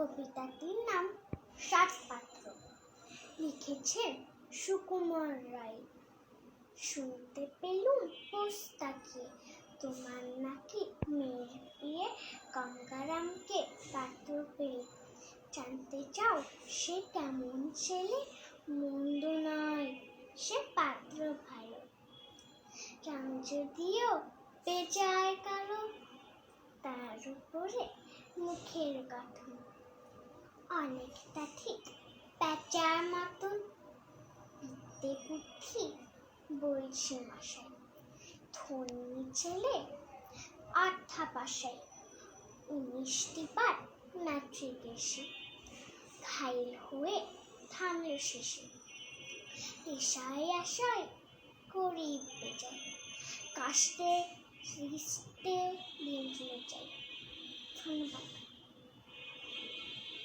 কবিতাটির নাম সাতপাত্র। লিখেছেন সুকুমার রায়। শুনতে পেলুম পোস্তাকে, তোমার নাকি মেয়ের বিয়ে গঙ্গারামকে পাত্র পেলে। জানতে চাও সে কেমন ছেলে? মন্দ নয়, সে পাত্র ভালো। রাম যদিও বেজায় কালো, তার উপরে মুখের গঠন অনেকটা ঠিক প্যাঁচার মতন। বিদ্যে বুদ্ধি বলছে মশাই, ধনী ছেলে অর্থাপাশাই। 19টি বার ম্যাট্রিক ঘাইল হয়ে থামল শেষে। পেশায় আশায় গরিব বেজায়, কাস্তে দিন চলে যায়। ধন্যবাদ।